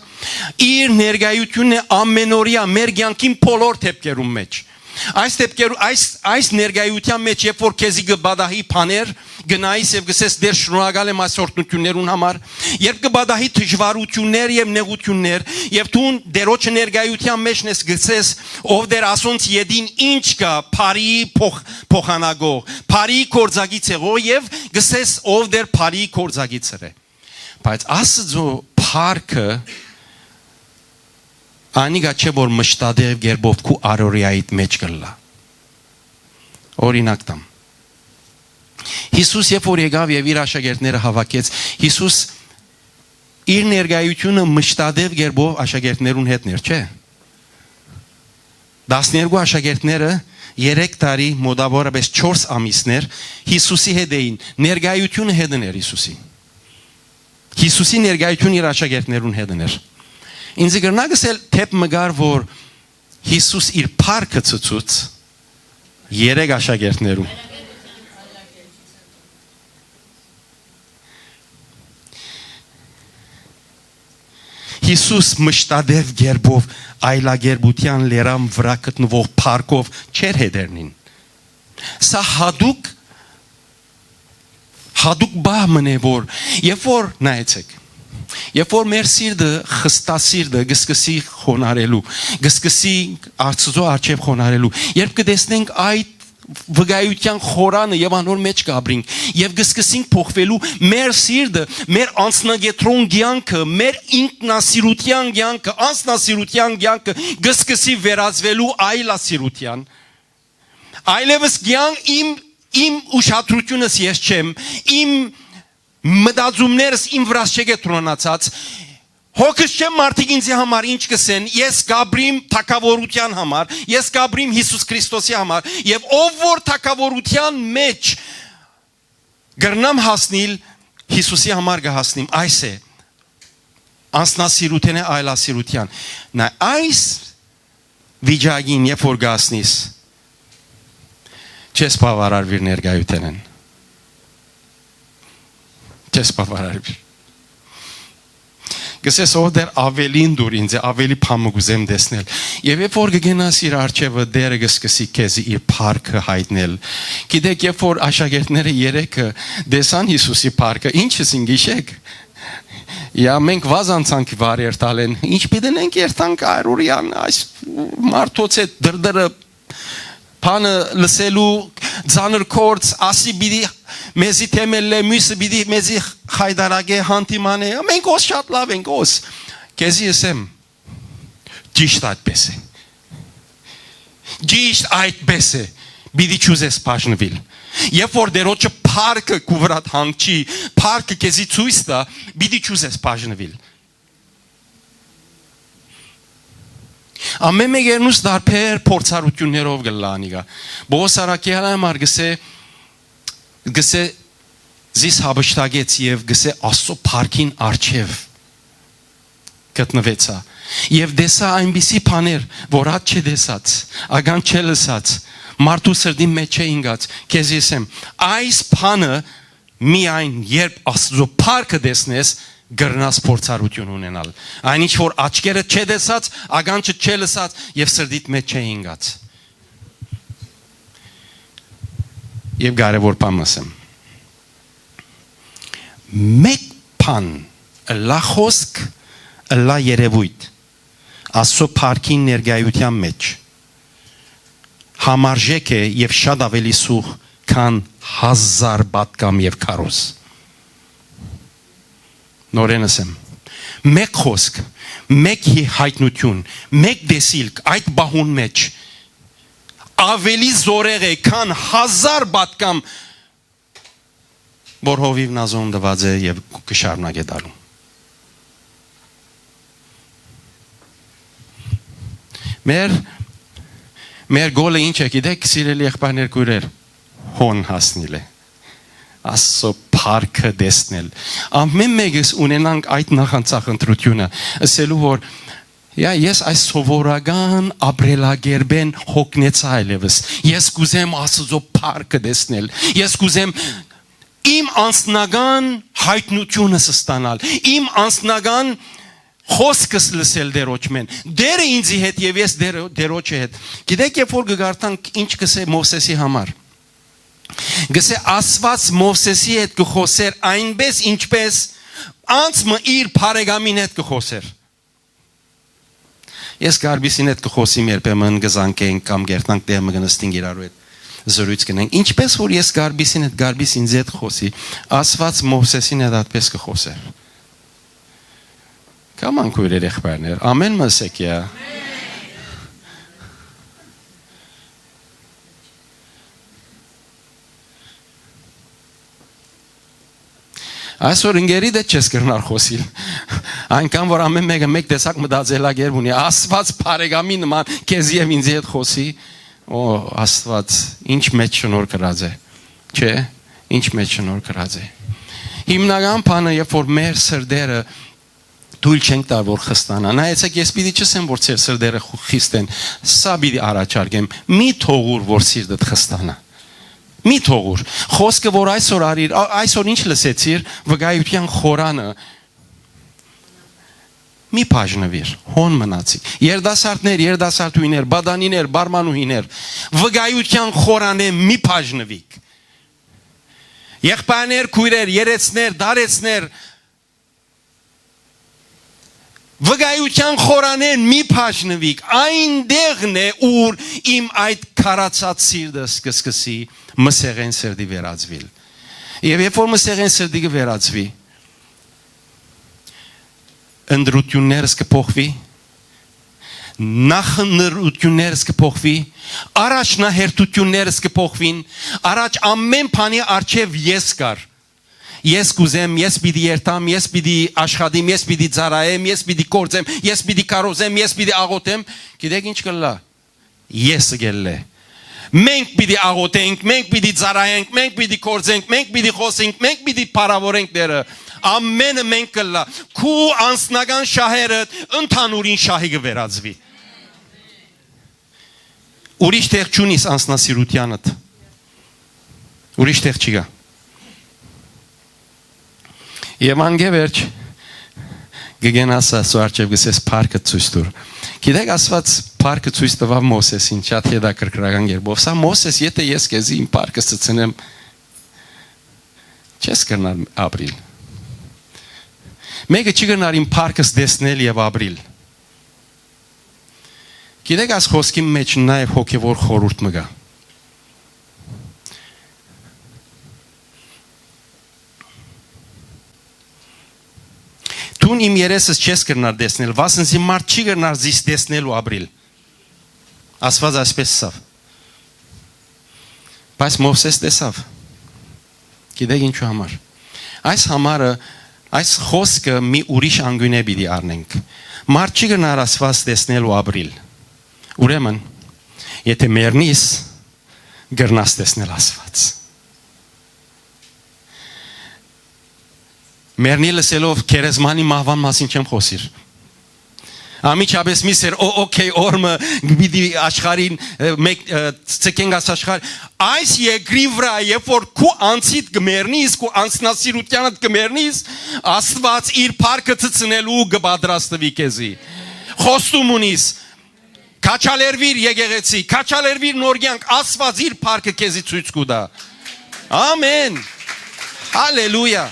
իր ներգայությունն է ամենօրյա մեր կյանքին բոլոր դեպքերում մեջ Այս ներգայության մեջ երբ որ քեզի գբադահի բաներ գնայիս եւ գսես դեր շնորհակալ եմ այս օրհնություններուն համար երբ գբադահի դժվարություններ եւ նեղություններ եւ դու դերոջ ներգայության մեջ ես գսես ով դեր ասոնց յեդին ինչ կա բարի փոխանագող բարի կորձագից եղող եւ գսես ով դեր բարի կորձագից է բայց Աստծո փառքը Անիգա չէ որ մշտադև գերբով քու արորիայիդ մեջ կլա Օրինակ տամ Հիսուս երբ որ եկավ եւ իր աշակերտները հավաքեց Հիսուս իր ներգայությունը մշտադև գերբով աշակերտներուն հետներ չէ 12 աշակերտները 3 տարի մոտավորապես 4 ամիսներ Հիսուսի հետ էին, ներկայությունը հետն էր Հիսուսի։ Հիսուսի ներկայությունը իր աշակերտներուն հետն էր։ Ինձ գրնագսել թեփ մգար, որ Հիսուս իր փառքը ցուցուց 3 աշակերտներուն։ Հիսուս մշտադեպ գերբով այլագերբության լերամ վրա գտնվող փառքով չեր հետերնին։ Սա հադուկ բամն է, որ երբ որ նայեցեք, երբ որ մեր սիրտը խստասիրտը գսկսի խոնարելու, գսկսի Աստծո առջև խոնարելու, երբ կտեսնենք այդ վգայության խորանը եւ անոր մեջ կաբրինք եւ գսկսենք փոխվելու մեր սիրտը, մեր անձնագետրոն կյանքը, մեր ինքնասիրության կյանքը, անձնասիրության կյանքը գսկսի վերածվելու այլասիրության։ Այլևս կյանք իմ ուշադրությունս ես չեմ, իմ մտածումներս իմ վրա չե տրոնացած, հոգս չեմ մարդիկ ինձ համար ինչ կսեն, ես կաբրիմ թակավորության համար, ես կաբրիմ Հիսուս Քրիստոսի համար, եւ ով որ թակավորության մեջ գրնամ հասնիլ, Հիսուսի համար կհասնիմ, այս է, անձնասիրության է այլասիրության, նա այս վիճակին երբ որ գասնիս, չես բավարարվիր ներկայութենեն, չես բավարարվիր, գսես ով դեր ավելին դուր ինձ ավելի փամուկ ուզեմ տեսնել եւ երբ որ գնաս իր արջևը դերը գսկսի քեզ իր փառքը հայտնել գիտեք երբ որ աշակերտները երեքը դեսան Հիսուսի փառքը ինչս ինգիշեք Յա մենք վազանցանք վարեր տալեն ինչ պիտենք երթանք այրուրյան այս մարդոց է դրդրը Փանը լսելու ցաներ կորց ասի բիդի մեզի թեմելը մյուսը բիդի մեզի խայդարագե հանդիմանե մենք ոս շատ լավ ենք ոս քեզի ասեմ ճիշտ այդպես է ճիշտ այդպես է բիդի ճուզես բաժնվել երբ որ դերոջը փառքը կուվրատ հանգչի փառքը քեզի ցույց տա բիդի ճուզես բաժնվել Ամեն մեկերնուս դարբեր փորձառություններով գլանիգա Բողոս Արաքյանը համար գսե զիս հաբշտագեց եւ գսե Աստծո փառքին արչեվ գտնվեցա եւ դեսա այնպիսի բաներ որ հատ չդեսած ագան չլսած մարդու սրտի մեջ չինգած քեզ ասեմ այս բանը միայն երբ Աստծո փառքը դեսնես գրնաս փորձառություն ունենալ այնինչ որ աչքերը չդեսած ագանչը չլսած եւ սրդիդ մեջ չինգած եւ կարեւոր բան ասեմ մեկ բան լա խոսք լա երևույթ Աստծո փառքին ներկայության մեջ համարժեք է եւ շատ ավելի սուղ քան 1000 պատգամ եւ քարոզ Նորեն ասեմ, մեկ խոսք, մեկ հայտնություն, մեկ դեսիլք այդ բահուն մեջ ավելի զորեղ է, քան 1000 պատգամ, որ հովիվն ազոն դված է և կշարունակ է դալում։ Մեր գոլը ինչ է, գիտեք, սիրելի եղբայրներ քույրեր, հոն հասնիլ է։ Աստծո փառքը տեսնել ամեն մեկս ունենանք այդ նախանցախ ընտրությունը ասելու որ ես այս սովորական ապրելակերպեն հոգնեցա այլևս ես կուզեմ Աստծո փառքը տեսնել ես կուզեմ իմ անձնական հայտնությունս ստանալ իմ անձնական խոսքս լսել դերոջմեն դերը ինձի հետ եւ ես դերոջի հետ գիտեք երբ որ գարտանք ինչ կսե Մովսեսի համար Գսե ասված Մովսեսի հետ կխոսեր այնպես ինչպես անցմը իր բարեկամին հետ կխոսեր Ես Գարբիսին հետ կխոսիմ երբեմն գզանքենք կամ գերտանք դե մգնստին իրարու հետ զրույց կնենք ինչպես որ ես Գարբիսին հետ Գարբիս ինձ հետ խոսի ասված Մովսեսին հետ այդպես կխոսեր Կաման քույրեր եղբայրներ ամեն մսեկյա Այսօր ինգերի դե չես կրնար խոսիլ Այնքան որ ամեն մեկ տեսակ մտածելակերպ ունի ասված բարեկամի նման քեզ եւ ինձ հետ խոսի Օ, Աստված, ինչ մեծ շնորհ կրած է։ Չէ, ինչ մեծ շնորհ կրած է։ Հիմնական բանը, երբ որ մեր սրտերը դույլ չենք տար որ խստանա։ Նայեցեք, ես պիտի չսեմ որ ծեր սրտերը խիստ են։ Սա պիտի առաջարկեմ։ Մի թողուր որ սիրտդ խստանա։ Մի թողուր։ Խոսքը որ այսօր արիր, այսօր ինչ լսեցիր, վկայության խորանը մի բաժնվիր, հոն մնացի։ Երդասարտներ, երդասարտուհիներ, բադանիներ, բարմանուհիներ, վկայության խորանը մի բաժնվիկ։ Եղբայրներ, քույրեր, երեցներ, դարեցներ, վկայության խորանեն մի բաժնվիկ, այնտեղն է ուր իմ այդ քարացած սիրտը սկսի մսեղեն սրտի վերածվիլ։ Եվ երբ որ մսեղեն սրտի կվերածվի, ընդրություններս կփոխվի, նախնրություններս կփոխվի, առաջնահերթություններս կփոխվին, առաջ ամեն բանի առջև ես կար։ Ես կուզեմ, ես պիտի երթամ, ես պիտի աշխատեմ, ես պիտի ծառայեմ, ես պիտի կործեմ, ես պիտի կարոզեմ, ես պիտի աղոթեմ, գիտեք ինչ կլա։ Եսը գելլե։ Մենք պիտի աղոթենք, մենք պիտի ծառայենք, մենք պիտի կործենք, մենք պիտի խոսենք, մենք պիտի փառավորենք Տերը։ Ամենը մենք կլա։ Քու անձնական շահերը ընդհանուրին շահի կվերածվի։ Ուրիշ տեղ չունիս անձնասիրությանդ։ Ուրիշ տեղ չի գա։ Եվ անգևերջ գգենաս ասուարջև գսես պարկը ցույց տուր։ Գիտեք ասված պարկը ցույց տվավ Մոսեսին շատ հետաքրքրական կերպով։ Սա Մոսես եթե ես քեզի իմ պարկը ցցնեմ չես կրնար ապրիլ։ Մեկը չի կրնար իմ պարկս դեսնել եւ ապրիլ։ Գիտեք աս խոսքի մեջ նաեւ հոգեվոր խորհուրդ մը կա։ Դուն իմ երեսս չես կրնար դեսնել, վասնզի մարդ չի կրնար զիս դեսնել ու ապրիլ։ Ասված այսպես սավ։ Բայց Մովսես տեսավ։ Գիտեք ինչու համար։ Այս համարը, այս խոսքը մի ուրիշ անգույն է պիտի առնենք։ Մարդ չի կրնար ասված դեսնել ու ապրիլ։ Ուրեմն, եթե մեռնիս, կրնաս դեսնել ասված։ Մերնի լսելով քերեզմանի մահվան մասին չեմ խոսիր։ Ամիջապես միսեր օքեյ օրմը գբիդի աշխարհին մեկ ցկենք աշխարհ այս երկրի վրա երբ որ քու անցիդ գմերնիս քու անցնասիրությանդ գմերնիս Աստված իր փառքը ցցնելու գբադրաստվի քեզի խոստում ունիս քաչալերվիր եկեղեցի քաչալերվիր նորգյանք Աստված իր փառքը քեզի ցույց կուտա ամեն հալելույա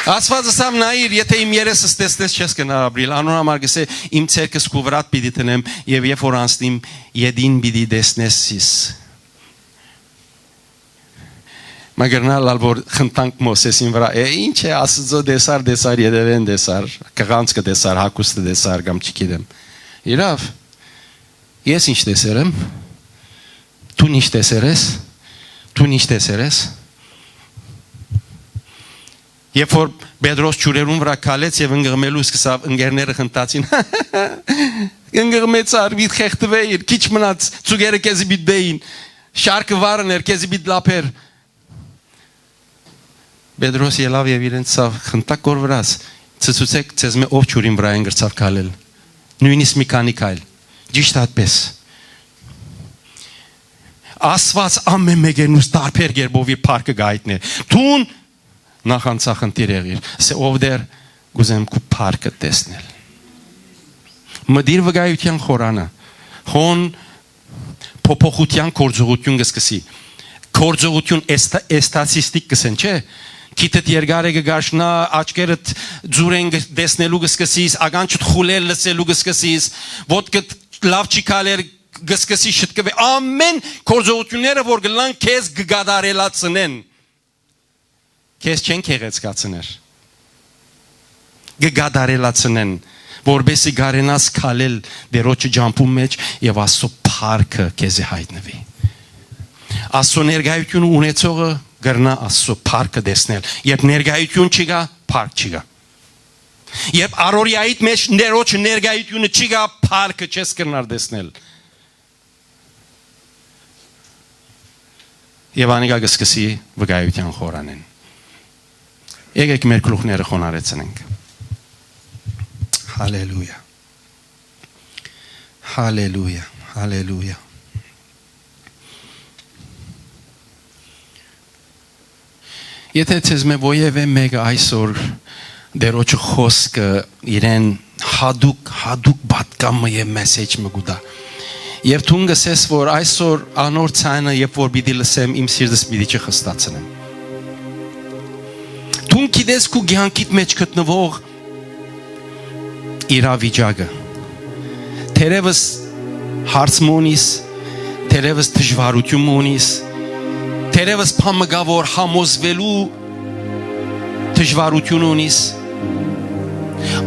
Աստված ասամ նայիր, եթե իմ երեսս տեսնես չես կնար ապրիլ, անոր համար գսե իմ ցերկս քու վրատ պիտի տնեմ եւ երբ որ անցնիմ յեդին պիտի տեսնեսիս։ Մագերնալ ալվոր խնդանք Մոսեսին վրա, ինչ է Աստծո դեսար յետևեն դեսար, կղանցքը դեսար, հակուստը դեսար կամ չգիտեմ։ Իրավ։ Ես ինչ տեսեր եմ։ Դու ինչ տեսեր ես։ Դու ինչ տեսեր ես։ Երբ որ Պետրոս ջուրերուն վրա քալեց եւ ընկղմելու սկսավ ընկերները խնդացին ընկղմեց արվիտ խեղտվեիր քիչ մնաց ծուգերը քեզի բիտ բեին շարքը վարներ քեզի բիտ լափեր Պետրոս ելավ եւ իրենց ցավ խնդակ կոր վրաս ցցուցեք ցեզ մե ով ջուրին վրա են գրծավ քալել նույնիսկ մի քանի քայլ ճիշտ այդպես Աստված ամեն մեկենուս տարբեր գերբով իր փառքը գայտնե դուն նախանցախնդիր եղիր, սե ով դեր գուզեմ կու պարկը տեսնել։ Մդիր վգայության խորանը, հոն պոպոխության կորձողություն գսկսի, կորձողություն էստացիստիկ գսեն, չէ, կիտըտ երգար է գգաշնա, աչկերըտ ձուրեն դեսնելու գսկսիս, ագանչըտ խուլել լսելու գսկսիս, ոտկըտ լավ չիկալեր գսկսի շտկվե, ամեն կորձողությունները, որ գլան կեզ գգադարելացնեն, Քեզ չեն քեղեցկացներ գգադարելացնեն որբեսի գարենաս քալել դերոջը ջամփում մեջ եւ Աստծո փառքը քեզի հայտնվի Աստծո ներգայությունը ունեցողը գրնա Աստծո փառքը տեսնել երբ ներգայություն չկա փառք չկա երբ առօրյայիդ մեջ դերոջը ներգայությունը չկա փառքը չես կրնար տեսնել Եվ անիկա կսկսի վկայության խորանեն։ Եկեք մեր գլուխները խոնարհեցնենք։ Հալելույա։ Հալելույա, հալելույա։ Եթե ցեզ մե ովևէ մեկը այսօր դերոջ խոսքը իրեն հադուկ բատկամը եւ մեսեջ մը գուտա։ Եվ դու գսես որ այսօր անոր ցանը երբ որ պիտի լսեմ իմ սիրտս պիտի չխստացնեմ։ Դու գիտես քու ցանկիտ մեջ գտնվող իրավիճակը։ Թերևս հարցմոնիս, թերևս դժվարություն ունիս, թերևս փամգավոր համոզվելու դժվարություն ունիս։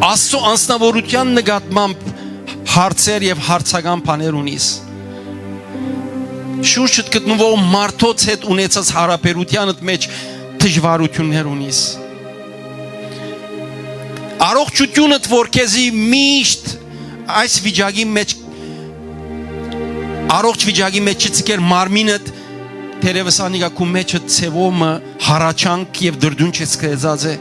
Աստծո անձնավորության նկատմամբ հարցեր եւ հարցական բաներ ունիս։ Շուրջդ գտնվող մարդոց հետ ունեցած հարաբերությանդ մեջ դժվարություններ ունիս։ Առողջությունդ որ քեզի միշտ այս վիճակի մեջ առողջ վիճակի մեջ չցկեր մարմինդ թերևս անիկա քու մեջը ցևոմը հարաճանք եւ դրդուն չեցկեզած է։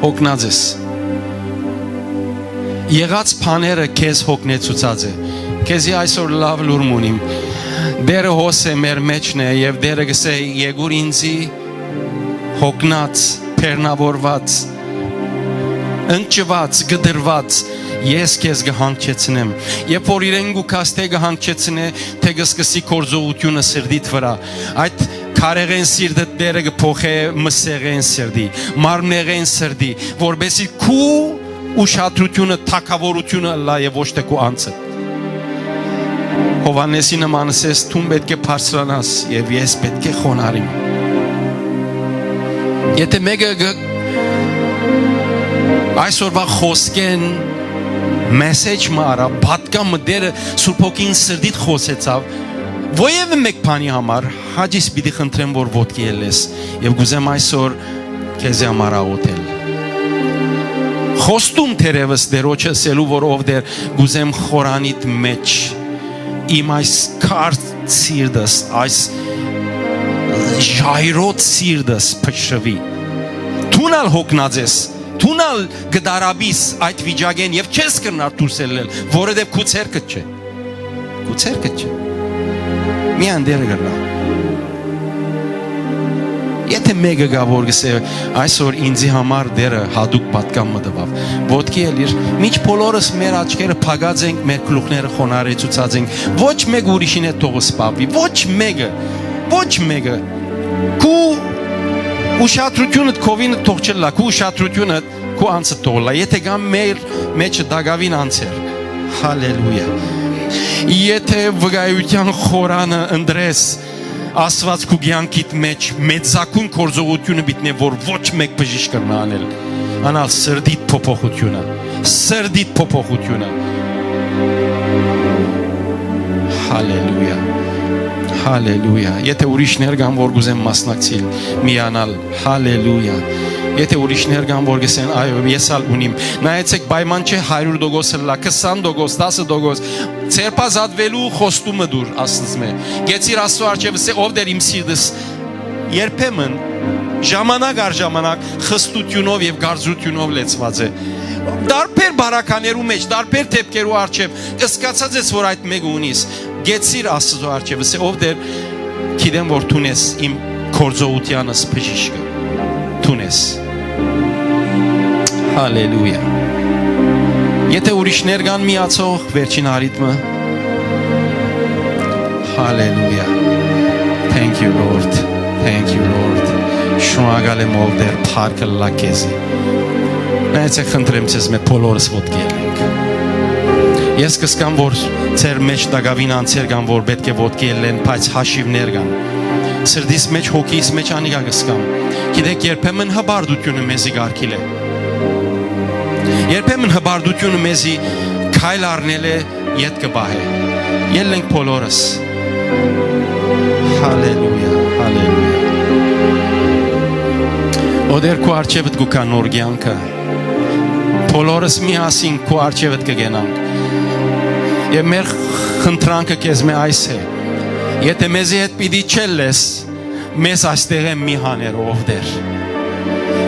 Հոգնած ես։ Եղած բաները քեզ հոգնեցուցած է։ Քեզի այսօր լավ լուրմ ունիմ։ Դերը հոս է մեր մեջն է եւ դերը գսե եկուր ինձի հոգնած, բեռնավորված, ընկճված, գդրված ես քեզ կհանգչեցնեմ։ Երբ որ իրեն գուքաս թե կհանգչեցնե, թե կսկսի կորզողությունը սրդիդ վրա։ Այդ քարեղեն սիրտը դերը կփոխե մսեղեն սրդի, մարմնեղեն սրդի, որբեսի քու ուշադրությունը, թակավորությունը լա եւ ոչ թե քու անձը։ Հովանեսի նմանս ես դու պետք է բարձրանաս եւ ես պետք է խոնարհիմ։ Եթե մեկը այսօրվա խոսքեն մեսեջ մարա բատկամը դերը Սուրբ Հոգին սրդիդ խոսեցավ ովևէ մեկ բանի համար հաջիս պիտի խնդրեմ որ ոտքի ելես եւ գուզեմ այսօր քեզ համար աղոթել խոստում թերևս դերոջը սելու որ ով դեր գուզեմ խորանիդ մեջ իմ այս կարճ սիրտս այս ժայռոտ սիրտս փշրվի դունալ հոգնած ես Թունալ գդարաբիս այդ վիճակեն եւ չես կրնար դուրսելել, որովհետեւ քու ցերկը չէ։ Քու ցերկը չէ։ Միան դերը գնա։ Եթե մեկը գա որ գսե այսօր ինձի համար դերը հadoop պատկամ մտավ։ Ոտքի էլիր, միջ բոլորս մեր աչքերը փագած ենք, մեր գլուխները խոնարհեցուցած ենք։ Ոչ մեկ ուրիշին է թողը սպավի, ոչ մեկը։ Քու ուշադրությունը քովին թող չլա, քու ուշադրությունը քու անցը թողլա, եթե գամ մեր մեջը դագավին անցեր, հալելույա, եթե վկայության խորանը ընդրես, Աստված քու կյանքիդ մեջ մեծակուն կորձողությունը բիտնե, որ ոչ մեկ բժիշկ կրնա անել, անալ սրդիդ փոփոխությունը, հալելույա, Հալելույա, եթե ուրիշներ կան որ գուզեմ մասնակցել, միանալ, հալելույա, եթե ուրիշներ կան որ գսեն, այո, ես ալ ունիմ, նայեցեք պայման չէ 100% լա, 20%, 10%, ցերպազատվելու խոստումը դուր աստծո մե, գեցիր Աստծո առջև ասե ով դեր իմ սիրտս, երբեմն ժամանակ առ ժամանակ խստությունով եւ գարձությունով լեցված է, դարբեր բարականերու մեջ, դարբեր դեպքերու առջև, կսկացած ես որ այդ մեկը ունիս, գեցիր Աստծո առջև, ասե ով դեր գիտեմ որ տունես իմ կորձողությանս բժիշկը, տունես, հալելույա, եթե ուրիշներ կան միացող վերջին արիթմը, հալելույա, thank you Lord, շնորհակալ եմ ով դեր փառքը լա քեզի, նայեցեք խնդրեմ ձեզ մեր բոլորս ոտքի ելենք, ես կսկամ որ ձեր մեջ դագավին անցեր կան որ պետք է ոտքի ելեն, բայց հաշիվներ կան, սրդիս մեջ հոգիս մեջ անիկա կսկամ, գիտեք երբեմն հբարդությունը մեզի գարքիլ է, երբեմն հբարդությունը մեզի քայլ առնել է ետ կբահե, ելենք բոլորս, հալելույա, Օդեր քո արջևդ գուքա նոր կյանքը, բոլորս միասին քո արջևդ կգենանք։ Եվ մեր խնդրանքը քեզ մե այս է։ Եթե մեզի հետ պիտի չելես, մեզ այստեղ է մի հաներ ով դեր։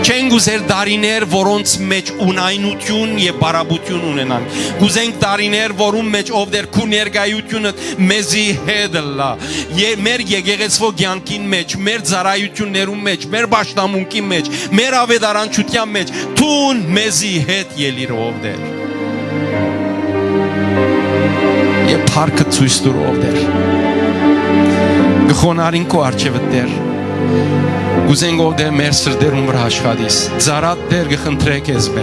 Չեն գուզեր դարիներ, որոնց մեջ ունայնություն եւ բարաբություն ունենանք։ Գուզենք դարիներ, որում մեջ ով դեր քու ներգայությունը մեզի հետ լա։ Մեր եկեղեցվո կյանքին մեջ, մեր ծառայություններում մեջ, մեր պաշտամունքի մեջ, մեր ավետարանչության մեջ, թուն մեզի հետ ելիր ով դեր։ Եվ փառքը ցույց տուր ով դեր։ Գխոնարին քո արջևդ դեր։ Գուզենք ով դեր մեր սրտերում վրա աշխատիս, ծարատ դեր գխնդրեք ես բե,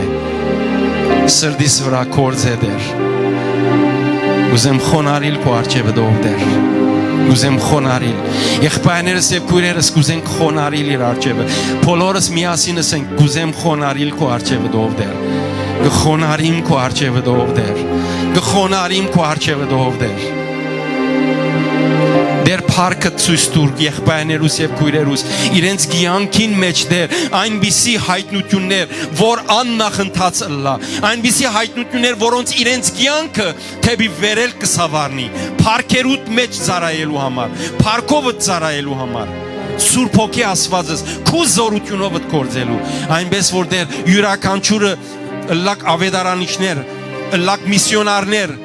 սրդիս վրա կորձ է դեր, գուզեմ խոնարիլ քո արջևդ ով դեր, գուզեմ խոնարիլ, եղբայրներս և քույրերս գուզենք խոնարիլ իր արջևը, բոլորս միասին ասենք գուզեմ խոնարիլ քո արջևդ ով դեր, գխոնարիմ քո արջևդ ով դեր, գխոնարիմ քո արջևդ ով դեր, դեր փառքը ցույց տուր եղբայրներուս եւ քույրերուս իրենց կյանքին մեջ դեր այնպիսի հայտնություններ որ աննախընթաց լա այնպիսի հայտնություններ որոնց իրենց կյանքը թեպի վերել կսավառնի փառքերուտ մեջ ծառայելու համար փառքովը ծառայելու համար Սուրբ Հոգի Աստվածս քու զորությունով գործելու այնպես որ դեր յուրաքանչյուրը լակ ավետարանիչներ լակ միսիոնարներ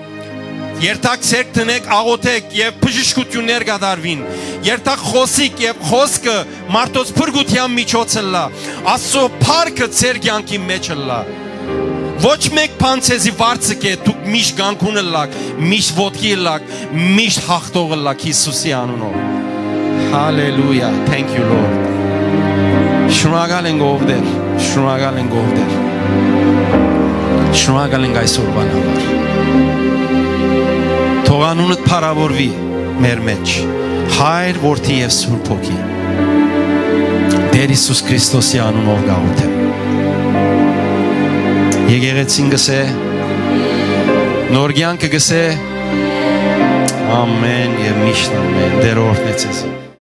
Երթակ ցերկ տնեք աղոթեք եւ բժշկություններ կդարվին երթակ խոսիկ եւ խոսքը մարդոց փրկության միջոցը լա Աստծո փառքը ցեր կյանքի մեջ լա Ոչ մեկ բան ցեզի վարձկե դուք միշտ կյանքունը լակ միշտ ոտքի լակ միշտ հաղթողը լակ Հիսուսի անունով Hallelujah thank you Lord Շնորհակալ ենք ով դեր շնորհակալ ենք ով դեր շնորհակալ ենք այսօրվան համար Թող անունդ փառավորվի մեր մեջ Հայր որդի եւ Սուրբ Հոգի Տեր Հիսուս Քրիստոսի անունով գաղութեմ Եկեղեցին գսե նոր կյանքը գսե ամեն եւ միշտ ամեն Տեր օրհնեցես